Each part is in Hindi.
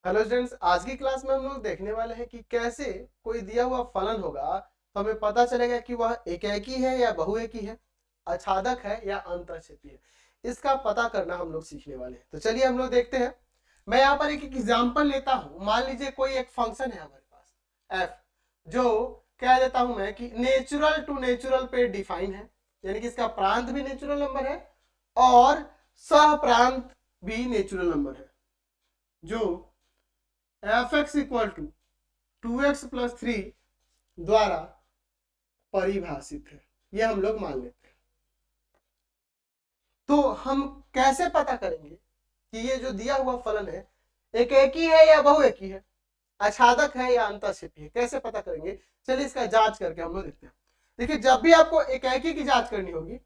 हेलो स्टूडेंट्स, आज की क्लास में हम लोग देखने वाले हैं कि कैसे कोई दिया हुआ फलन होगा तो हमें पता चलेगा कि वह एकेकी है या बहुएकी है, अछादक है या अंतःक्षेपी है। इसका पता करना हम लोग सीखने वाले हैं। तो चलिए हम लोग देखते हैं। मैं यहाँ पर एक एग्जाम्पल लेता हूँ। मान लीजिए कोई एक फंक्शन है हमारे पास एफ, जो कह देता हूं मैं कि नेचुरल टू नेचुरल पे डिफाइन है, यानी कि इसका प्रांत भी नेचुरल नंबर है और सह प्रांत भी नेचुरल नंबर है, जो F X equal to 2x plus 3 द्वारा परिभाषित है। यह हम लोग मान लेते हैं। तो हम कैसे पता करेंगे कि ये जो दिया हुआ फलन है एकेकी है या बहुएकी है, आच्छादक है या अंतःक्षेपी है? कैसे पता करेंगे? चलिए इसका जांच करके हम लोग देखते हैं। देखिए, जब भी आपको एकेकी की जांच करनी होगी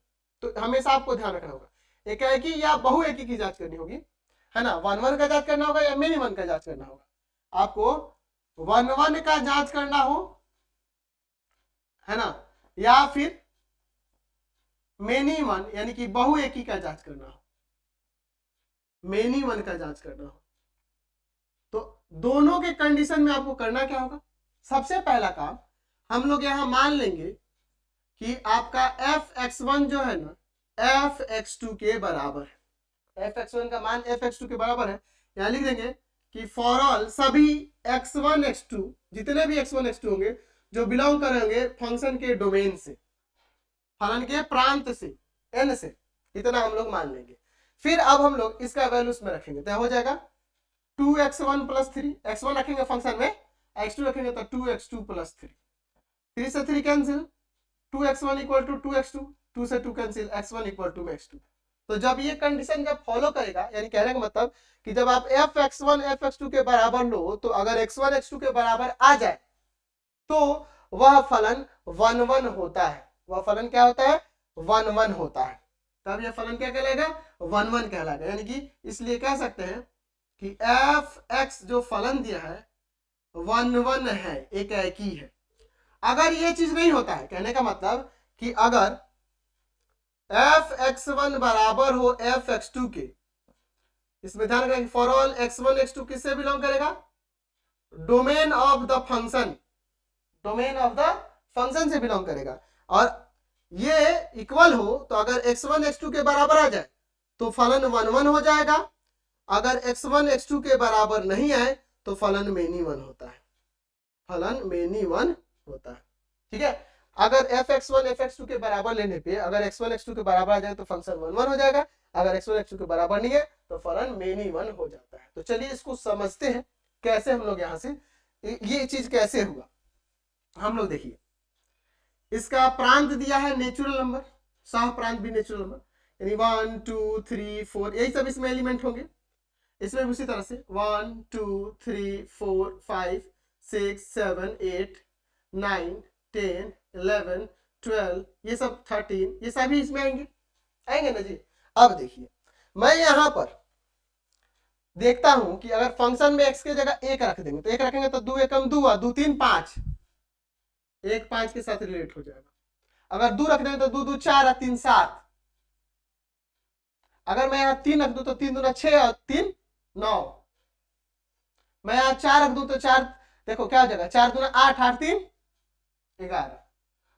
तो हमेशा आपको ध्यान रखना होगा, एकेकी या बहुएकी की जांच करनी होगी, है ना। 1 का जांच करना होगा या मेनी 1 का जांच करना होगा। आपको 1 का जांच करना हो, है ना, या फिर मेनी 1 यानी कि बहुएकी का जांच करना हो, मेनी 1 का जांच करना हो, तो दोनों के कंडीशन में आपको करना क्या होगा? सबसे पहला काम हम लोग यहां मान लेंगे कि आपका f(x1) जो है ना f(x2) के बराबर है। f(x1) का मान f(x2) के बराबर है। यहां लिख देंगे कि फॉर ऑल सभी x1 x2, जितने भी x1 x2 होंगे जो बिलोंग करेंगे फंक्शन के डोमेन से, फलन के प्रांत से, n से, इतना हम लोग मान लेंगे। फिर अब हम लोग इसका वैल्यू उसमें रखेंगे तो हो जाएगा 2x1 प्लस 3, x1 रखेंगे फंक्शन में, x2 रखेंगे तो 2x2 प्लस 3, 3 से 3 cancel, 2x1 equal to 2x2, 2 से 2 cancel, x1 equal to x2। तो जब ये कंडीशन जब फॉलो करेगा, यानी कहने का मतलब कि जब आप f(x1) f(x2) के बराबर लो, तो अगर x1 x2 के बराबर आ जाए तो वह फलन 1 होता है। वह फलन क्या होता है? 1 होता है। तब यह फलन क्या कहलाएगा? 1 कहलाएगा। यानी कि इसलिए कह सकते हैं कि f(x) जो फलन दिया है 1 है, एकेकी है। अगर ये चीज नहीं होता है, कहने का मतलब कि अगर f(x1) बराबर हो f(x2) के, इसमें ध्यान रखना कि फॉर ऑल x1 x2 किससे बिलोंग करेगा? Domain of the function, domain of the function से बिलोंग करेगा। और ये इक्वल हो तो अगर x1 x2 के बराबर आ जाए तो फलन 1 हो जाएगा। अगर x1 x2 के बराबर नहीं आए तो फलन मेनी 1 होता है, फलन मेनी 1 होता है। ठीक है। अगर f(x1) f(x2) के बराबर लेने पे अगर x1 x2 के बराबर आ जाए तो फंक्शन 1 हो जाएगा। अगर x1 x2 के बराबर नहीं है तो फलन मेनी 1 हो जाता है। तो चलिए इसको समझते हैं कैसे हम लोग यहां से ये चीज कैसे हुआ। हम लोग देखिए, इसका प्रांत दिया है नेचुरल नंबर, सह प्रांत भी नेचुरल नंबर, यानी 1 2 3 4 यही सब इसमें एलिमेंट होंगे। इसमें भी उसी तरह से 1 2 3 4 5 6 7 8 9 10 11 12 ये सब 13 ये सभी इसमें आएंगे, आएंगे ना जी। अब देखिए, मैं यहां पर देखता हूं कि अगर फंक्शन में x के जगह 1 रख देंगे तो 1 रखेंगे तो 2 एकम 2 2 3 5, 1 5 के साथ रिलेट हो जाएगा। अगर 2 रख देंगे तो 2 2 4 3 7। अगर मैं यहां 3 रख दूं तो 3 दूना 6 और 3 9। मैं यहां 4 रख दूं तो 4, देखो क्या हो जाएगा, 4 दूना 8 8 3 11।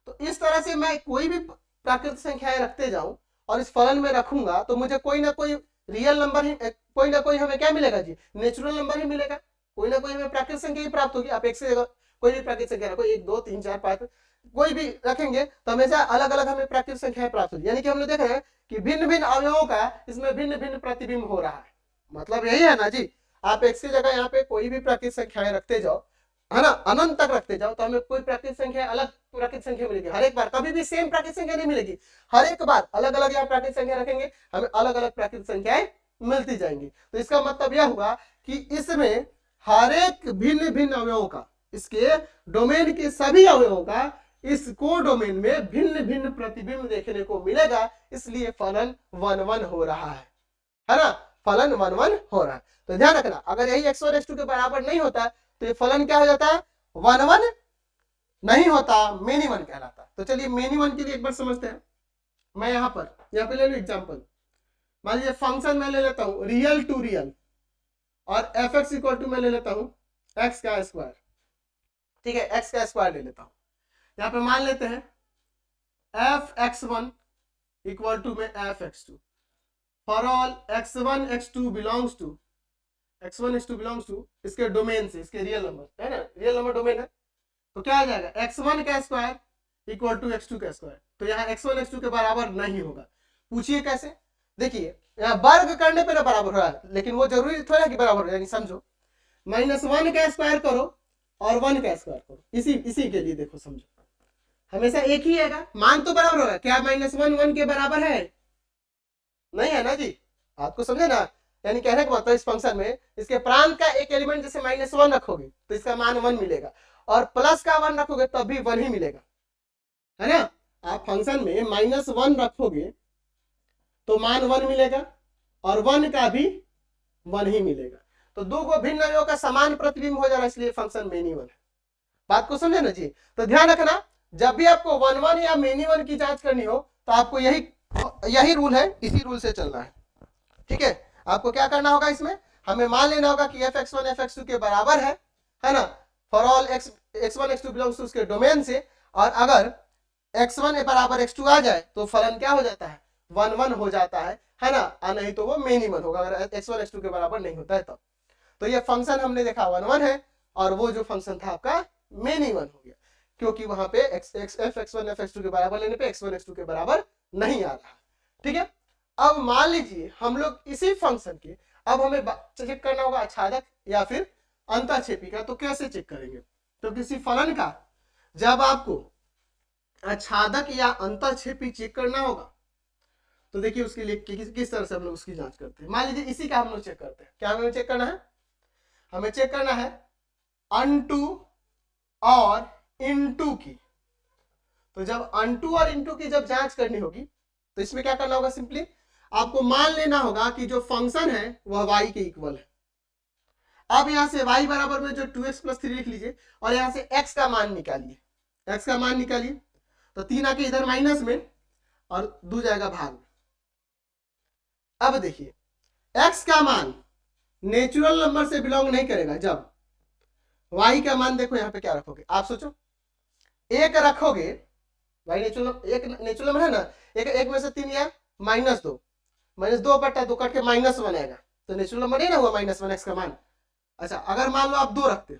तो इस तरह से मैं कोई भी प्राकृतिक संख्याएं रखते जाऊं और इस फलन में रखूंगा तो मुझे कोई ना कोई रियल नंबर ही, कोई ना कोई हमें क्या मिलेगा जी? नेचुरल नंबर ही मिलेगा। कोई ना कोई हमें प्राकृतिक संख्या ही प्राप्त होगी। आप एक से कोई भी प्राकृतिक संख्या रखो, 1 2 3 4 5 कोई भी रखेंगे तो हमेशा अलग अलग हमें प्राकृतिक संख्याएं प्राप्त होगी। यानी कि हमने देखा है कि भिन्न भिन्न अवयवों का इसमें भिन्न भिन्न प्रतिबिंब हो रहा है। मतलब यही है ना जी। आप x की जगह यहाँ पे कोई भी प्राकृतिक संख्याएं रखते जाओ, है ना, अनंत तक रखते जाओ, तो हमें कोई प्राकृतिक संख्या अलग प्राकृतिक संख्या मिलेगी। हर एक बार कभी भी सेम प्राकृतिक संख्या नहीं मिलेगी। हर एक बार अलग अलग यहाँ प्राकृतिक संख्या रखेंगे, हमें अलग अलग प्राकृतिक संख्याएं मिलती जाएंगी। तो इसका मतलब यह हुआ कि इसमें हर एक भिन्न भिन्न अवयवों का, इसके डोमेन के सभी अवयवों का इस को डोमेन में भिन्न भिन्न प्रतिबिंब देखने को मिलेगा। इसलिए फलन 1 हो रहा है ना, फलन 1 हो रहा है। तो ध्यान रखना, अगर यही x1 x2 के बराबर नहीं होता तो ये फलन क्या हो जाता है? 1 नहीं होता, मेनी 1 कहलाता। तो चलिए मेनी 1 के लिए एक बार समझते हैं। मैं यहाँ पे ले लू एग्जाम्पल। मान लीजिए फंक्शन में ले लेता हूं रियल टू रियल और एफ एक्स इक्वल टू मैं ले लेता हूं एक्स का स्क्वायर, ठीक है, एक्स का स्क्वायर ले लेता हूं। यहाँ पे मान लेते हैं f x one equal to में f x two for all x one x two belongs to इसके डोमेन से, इसके रियल नंबर है ना, रियल नंबर डोमेन है, तो क्या आ जाएगा एक्स वन का square equal to X two का स्क्वायर। तो यहाँ एक्स वन एक्स टू के बराबर नहीं होगा। पूछिए कैसे? देखिए यहाँ वर्ग करने पे ना बराबर हो रहा है, लेकिन वो जरूरी थोड़ा कि बराबर हो, यानी समझो -1 का स्क्वायर करो और 1 का स्क्वायर करो, इसी के लिए देखो समझो, हमेशा एक ही है, मान तो बराबर होगा। क्या -1 1 के बराबर है? नहीं है ना जी, आपको समझे ना, यानी कहने का मतलब इस फंक्शन में इसके प्रांत का एक एलिमेंट जैसे -1 रखोगे तो इसका मान 1 मिलेगा, और प्लस का 1 रखोगे तब भी 1 ही मिलेगा, है ना। आप फंक्शन में -1 रखोगे तो मान 1 मिलेगा और 1 का भी 1 ही मिलेगा, तो दो को भिन्न अवयवों का समान प्रतिबिंब हो जा रहा है, इसलिए फंक्शन मेनी वन है। बात को समझे ना जी। तो ध्यान रखना, जब भी आपको 1 1 या मेनी वन की जांच करनी हो तो आपको यही रूल है, इसी रूल से चलना है, ठीक है। आपको क्या करना होगा, इसमें हमें मान लेना होगा कि fx1 fx2 के बराबर है ना, for all x1 x2 belongs to उसके डोमेन से, और अगर x1 बराबर x2 आ जाए तो फलन क्या हो जाता है, 1 1 हो जाता है ना, नहीं तो वो मेनी वन होगा अगर x1 x2 के बराबर नहीं होता है तब। तो ये फंक्शन हमने देखा 1 1 है, और वो जो फंक्शन था आपका मेनी वन हो गया, क्योंकि वहां पे f(x1 f(x2) के बराबर लेने पे x1 x2 के बराबर नहीं आ रहा, ठीक है। अब मान लीजिए हम लोग इसी फंक्शन के, अब हमें चेक करना होगा आच्छादक या फिर अंतःक्षेपी का। तो कैसे चेक करेंगे? तो किसी फलन का जब आपको आच्छादक या अंतःक्षेपी चेक करना होगा तो देखिए उसके लिए किस तरह से हम लोग उसकी जांच करते हैं। मान लीजिए इसी का हम लोग चेक करते हैं। क्या हमें चेक करना है? हमें चेक करना है अनटू और इनटू की। तो जब अनटू और इनटू की जब जांच करनी होगी तो इसमें क्या करना होगा, सिंपली आपको मान लेना होगा कि जो फंक्शन है वह y के इक्वल है। अब यहां से y बराबर में जो 2x + 3 लिख लीजिए और यहां से x का मान निकालिए, x का मान निकालिए तो 3 आके इधर माइनस में और 2 जाएगा भाग में। अब देखिए x का मान नेचुरल नंबर से बिलोंग नहीं करेगा। जब y का मान देखो यहाँ पे क्या रखोगे, आप सोचो, एक रखोगे, y नेचुरल नंबर है ना, एक में से 3 या -2 -2/2 कट के -1 आएगा, तो नेचुरल नंबर नहीं ना हुआ -1 x का मान। अच्छा अगर मान लो आप 2 रखते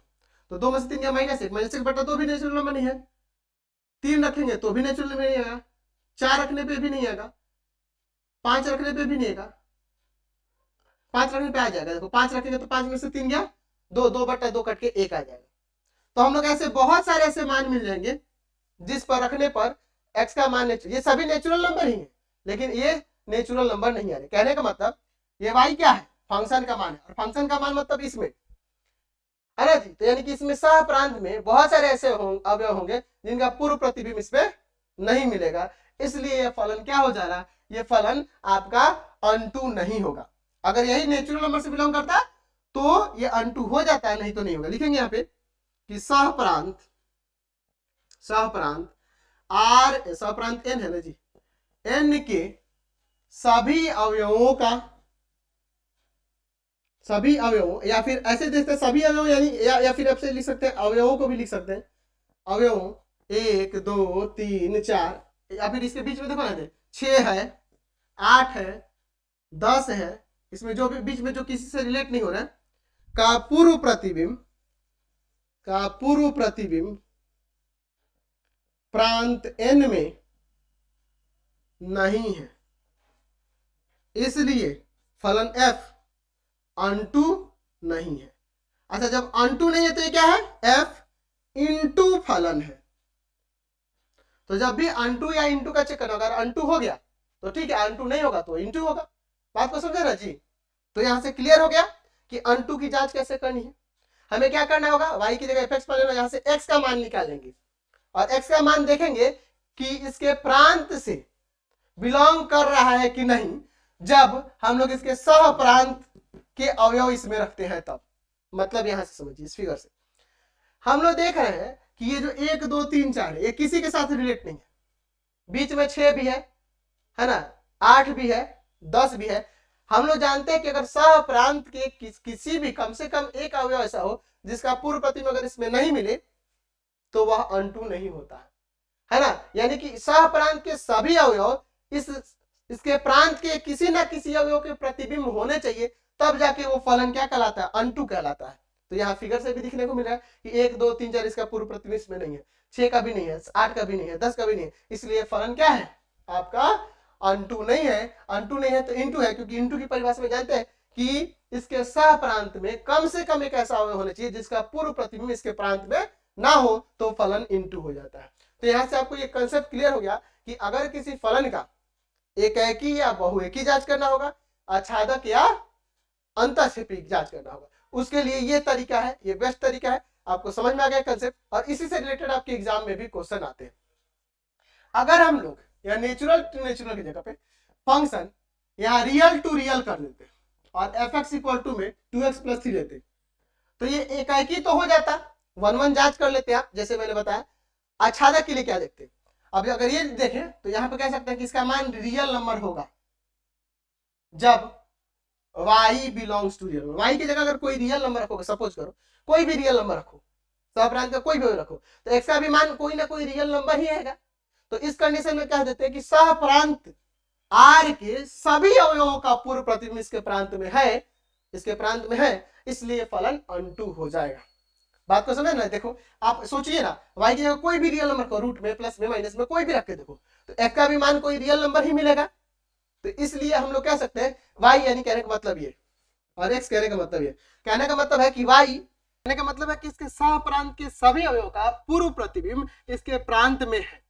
तो 2 में से 3 या -1/2 भी नेचुरल नंबर नहीं है, 3 रखेंगे तो भी नेचुरल नंबर नहीं आएगा, 4 रखने पे भी नहीं आएगा, 5 रखने पे भी नहीं आएगा, 5 रखने पे आ जाएगा। देखो 5 रखेंगे तो 5 में से 3 गया 2/2 कट के 1 आ जाएगा। तो हम लोग ऐसे बहुत सारे ऐसे मान मिल जाएंगे जिस पर रखने पर x का मान ये सभी नेचुरल नंबर ही है, लेकिन ये नेचुरल नंबर नहीं आ रहे। कहने का मतलब ये y क्या है, फंक्शन का मान है, और फंक्शन का मान मतलब इसमें है ना जी। तो यानी कि इसमें सह प्रांत में बहुत सारे ऐसे अवयव होंगे जिनका पूर्व प्रतिबिंब इसमें नहीं मिलेगा, इसलिए यह फलन क्या हो जा रहा है, ये फलन आपका अनटू नहीं होगा। अगर यही नेचुरल नंबर से बिलोंग करता तो ये अनटू हो जाता है, नहीं तो नहीं होगा। लिखेंगे यहाँ पे कि सह प्रांत n है ना जी, n के सभी अवयवों या फिर ऐसे देखते हैं सभी अवयव, यानी या फिर आपसे लिख सकते हैं अवयवों को भी लिख सकते हैं, अवयवों 1 2 3 4, या फिर इसके बीच में देखो ना 6 है 8 है 10 है, इसमें जो भी बीच में जो किसी से रिलेट नहीं हो रहा है का पूर्व प्रतिबिंब प्रांत n में नहीं है, इसलिए फलन f अनटू नहीं है। अच्छा जब अनटू नहीं है तो ये क्या है, f इंटू फलन है। तो जब भी अनटू या इंटू का चेक करना, अगर अनटू हो गया तो ठीक है, अनटू नहीं होगा तो इंटू होगा। बात को समझे ना जी। तो यहां से क्लियर हो गया कि अनटू की जांच कैसे करनी है। हमें क्या करना होगा, y की जगह fx पर यहां से x का मान निकालेंगे और x का मान देखेंगे कि इसके प्रांत से बिलोंग कर रहा है कि नहीं। जब हम लोग इसके सह प्रांत के अवयव इसमें रखते हैं तब, मतलब यहां से समझिए, इस फिगर से हम लोग देख रहे हैं कि ये जो 1 2 3 4 है ये किसी के साथ रिलेट नहीं है। बीच में 6 भी है ना, 8 भी है 10 भी है। हम लोग जानते हैं कि अगर सह प्रांत के किसी भी कम से कम एक अवयव ऐसा हो जिसका पूर्व प्रतिबिंब अगर इसमें नहीं मिले तो वह अनटू नहीं होता है ना। यानी कि सह प्रांत के सभी अवयव इसके प्रांत के किसी ना किसी अवयव के प्रतिबिंब होने चाहिए, तब जाके वो फलन क्या कहलाता है, अनटू कहलाता है। तो यहाँ फिगर से भी दिखने को मिल रहा है कि 1 2 3 4 इसका पूर्व प्रतिबिंब इसमें नहीं है, 6 का भी नहीं है, 8 का भी नहीं है, 10 का भी नहीं है, इसलिए फलन क्या है आपका अनटू नहीं है। अनटू नहीं है तो इनटू है, क्योंकि इनटू की परिभाषा में जानते हैं कि इसके सह प्रांत में कम से कम एक ऐसा अवयव होना चाहिए जिसका पूर्व प्रतिबिंब इसके प्रांत में ना हो तो फलन इनटू हो जाता है। तो यहां से आपको ये कंसेप्ट क्लियर हो गया कि अगर किसी फलन का एकाएकी या बहुएकी जांच करना होगा, आच्छादक या अंतःक्षेपी जांच करना होगा, उसके लिए ये तरीका है, ये बेस्ट तरीका है। आपको समझ में आ गया कंसेप्ट, और इसी से रिलेटेड आपके एग्जाम में भी क्वेश्चन आते हैं। अगर हम लोग या नेचुरल टू नेचुरल की जगह पे फंक्शन यहाँ रियल टू रियल कर देते और fx इक्वल टू में 2x + 3 लेते तो ये एकाएकी तो हो जाता, 1 1 जांच कर लेते आप जैसे मैंने बताया। आच्छादक के लिए क्या देखते, अब अगर ये देखें तो यहाँ पे कह सकते हैं कि इसका मान रियल नंबर होगा जब y belongs to real. y की जगह अगर कोई रियल नंबर रखोगे, सपोज करो कोई भी रियल नंबर रखो, सहप्रांत का कोई भी रखो, तो x का भी मान कोई ना कोई रियल नंबर ही आएगा। तो इस कंडीशन में कह देते हैं कि सहप्रांत R के सभी अवयवों का पूर्व प्रतिबिंब इसके प्रांत में है, इसके प्रांत में है, इसलिए फलन अनटू हो जाएगा। बात को समझ ना। देखो आप सोचिए ना, y की जगह कोई भी रियल नंबर को रूट में, प्लस में, माइनस में कोई भी रख के देखो तो f का भी मान कोई रियल नंबर ही मिलेगा। तो इसलिए हम लोग कह सकते हैं y यानी कहने का मतलब ये और x कहने का मतलब ये, कहने का मतलब है कि y कहने का मतलब है कि इसके सह प्रांत के सभी अवयवों का पूर्व प्रतिबिंब इसके प्रांत में है,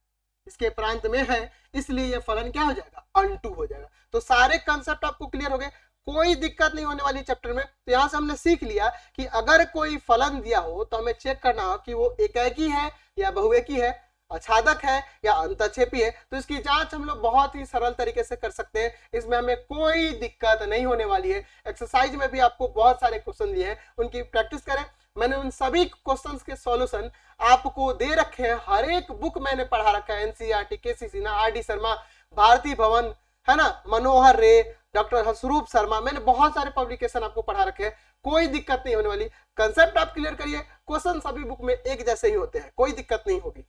इसके प्रांत में है, इसलिए ये फलन क्या हो जाएगा, अनटू हो जाएगा। तो सारे कंसेप्ट आपको क्लियर हो गए, कोई दिक्कत नहीं होने वाली चैप्टर में। तो यहां से हमने सीख लिया कि अगर कोई फलन दिया हो तो हमें चेक करना हो कि वो एकाएकी है या बहुएकी है, आच्छादक है या अंतःक्षेपी है। तो इसकी जांच हम लोग बहुत ही सरल तरीके से कर सकते हैं, इसमें हमें कोई दिक्कत नहीं होने वाली है। एक्सरसाइज में भी आपको बहुत सारे क्वेश्चन दिए हैं, उनकी प्रैक्टिस करें। मैंने उन सभी क्वेश्चंस के सॉल्यूशन आपको दे रखे हैं, हर एक बुक मैंने पढ़ा रखा है, एनसीईआरटी, केसी सिन्हा, आरडी शर्मा, भारती भवन, है ना, मनोहर रे, डॉक्टर हसरूप शर्मा, मैंने बहुत सारे पब्लिकेशन आपको पढ़ा रखे हैं, कोई दिक्कत नहीं होने वाली। कंसेप्ट आप क्लियर करिए, क्वेश्चन सभी बुक में एक जैसे ही होते हैं, कोई दिक्कत नहीं होगी।